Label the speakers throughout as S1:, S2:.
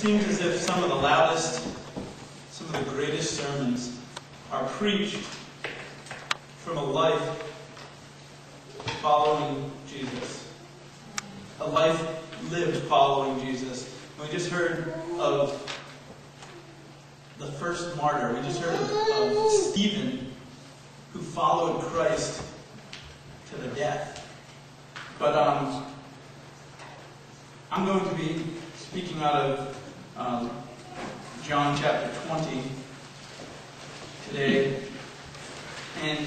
S1: seems as if some of the loudest, some of the greatest sermons are preached from a life following Jesus. A life lived following Jesus. We just heard of the first martyr. We just heard of Stephen, who followed Christ to the death. But I'm going to be speaking out of John chapter 20 today. And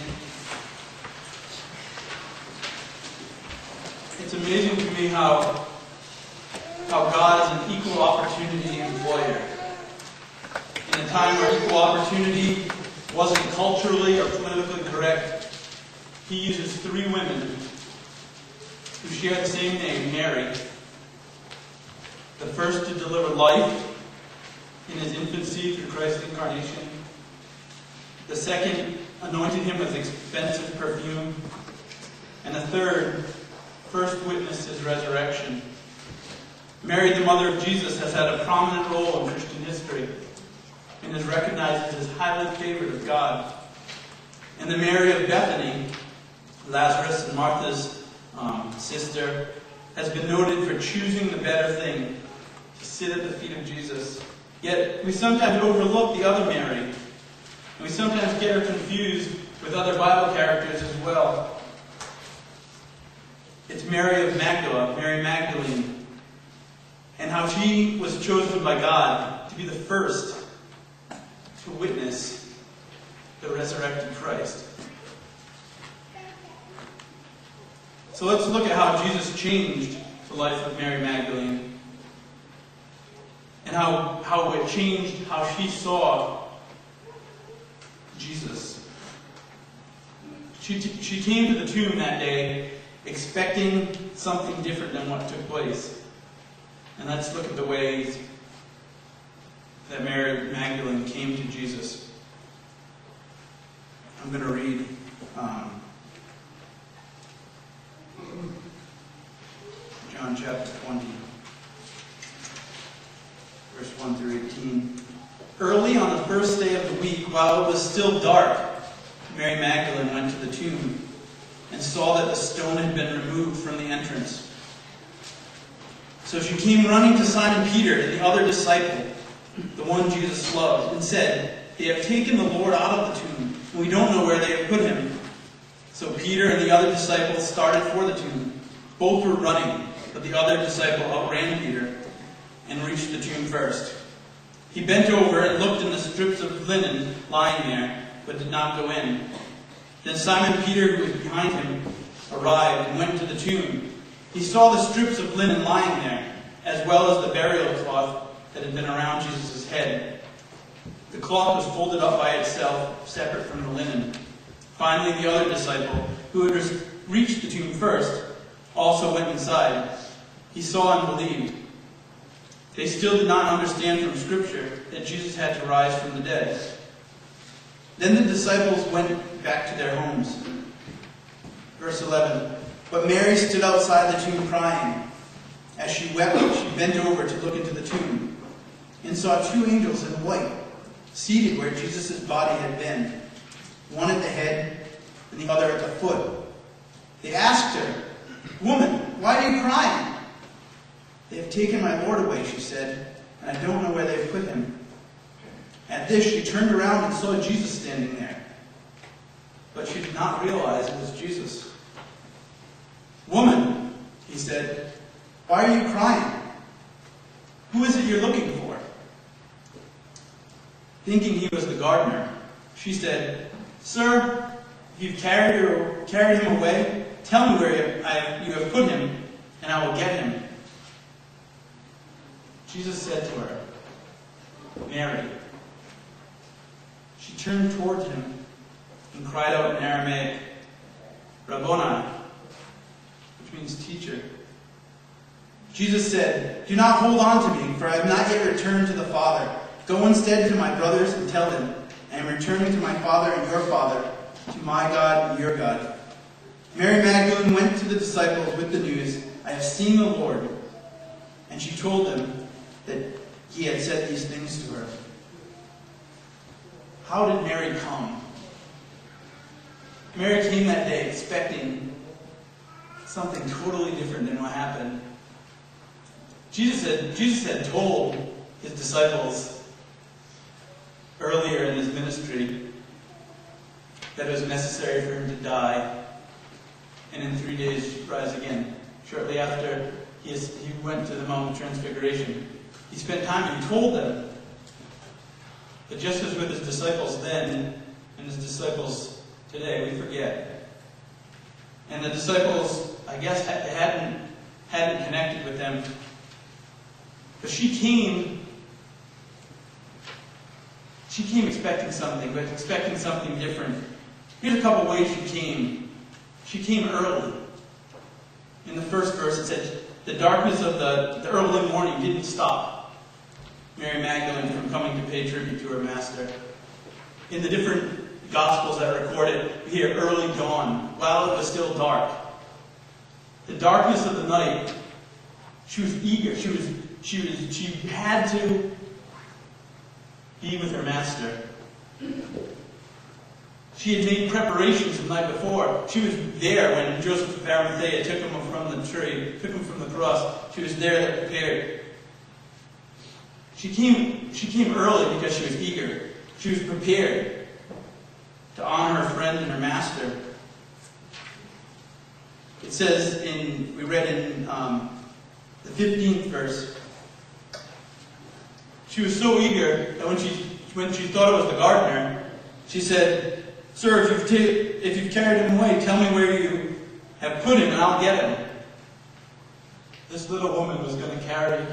S1: it's amazing to me how God is an equal opportunity employer. In a time where equal opportunity wasn't culturally or politically correct, he uses three women who share the same name, Mary. The first to deliver life in his infancy through Christ's incarnation. The second anointed him with expensive perfume. And the third first witnessed his resurrection. Mary, the mother of Jesus, has had a prominent role in Christian history and is recognized as highly favored of God. And the Mary of Bethany, Lazarus and Martha's sister, has been noted for choosing the better thing, to sit at the feet of Jesus. Yet we sometimes overlook the other Mary, and we sometimes get her confused with other Bible characters as well. It's Mary of Magdala, Mary Magdalene, and how she was chosen by God to be the first to witness the resurrected Christ. So let's look at how Jesus changed the life of Mary Magdalene, and how it changed how she saw Jesus. She came to the tomb that day expecting something different than what took place. And let's look at the ways that Mary Magdalene came to Jesus. I'm going to read John chapter 20, verse 1 through 18. Early on the first day of the week, while it was still dark, Mary Magdalene went to the tomb and saw that the stone had been removed from the entrance. So she came running to Simon Peter and the other disciple, the one Jesus loved, and said, "They have taken the Lord out of the tomb, and we don't know where they have put him." So Peter and the other disciple started for the tomb. Both were running, but the other disciple outran Peter and reached the tomb first. He bent over and looked in the strips of linen lying there, but did not go in. Then Simon Peter, who was behind him, arrived and went to the tomb. He saw the strips of linen lying there, as well as the burial cloth that had been around Jesus' head. The cloth was folded up by itself, separate from the linen. Finally, the other disciple, who had reached the tomb first, also went inside. He saw and believed. They still did not understand from Scripture that Jesus had to rise from the dead. Then the disciples went back to their homes. Verse 11. But Mary stood outside the tomb crying. As she wept, she bent over to look into the tomb and saw two angels in white, seated where Jesus' body had been, one at the head and the other at the foot. They asked her, "Woman, why are you crying?" "They have taken my Lord away," she said, "and I don't know where they have put him." At this, she turned around and saw Jesus standing there. But she did not realize it was Jesus. "Woman," he said, "why are you crying? Who is it you're looking for?" Thinking he was the gardener, she said, "Sir, if you've carried him away, tell me where you have put him, and I will get him." Jesus said to her, "Mary." She turned toward him and cried out in Aramaic, "Rabboni," which means teacher. Jesus said, "Do not hold on to me, for I have not yet returned to the Father. Go instead to my brothers and tell them, I am returning to my Father and your Father, to my God and your God." Mary Magdalene went to the disciples with the news, "I have seen the Lord." And she told them that he had said these things to her. How did Mary come? Mary came that day expecting something totally different than what happened. Jesus had told his disciples earlier in his ministry that it was necessary for him to die and in 3 days rise again. Shortly after he went to the Mount of Transfiguration, he spent time and he told them. But just as with his disciples then and his disciples today, we forget. And the disciples, I guess, hadn't connected with them. But she came expecting something, but expecting something different. Here's a couple ways she came. She came early. In the first verse it said, the darkness of the early morning didn't stop Mary Magdalene from coming to pay tribute to her master. In the different Gospels that record it, we hear early dawn, while it was still dark. The darkness of the night, she was eager. She had to be with her master. She had made preparations the night before. She was there when Joseph of Arimathea took him from the tree, took him from the cross. She was there prepared. She came early because she was eager. She was prepared to honor her friend and her master. It says we read in the 15th verse, she was so eager that when she thought it was the gardener, she said, "Sir, if you've carried him away, tell me where you have put him and I'll get him." This little woman was going to carry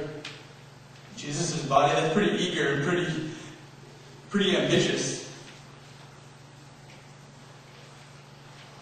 S1: Jesus' body. That's pretty eager and pretty ambitious.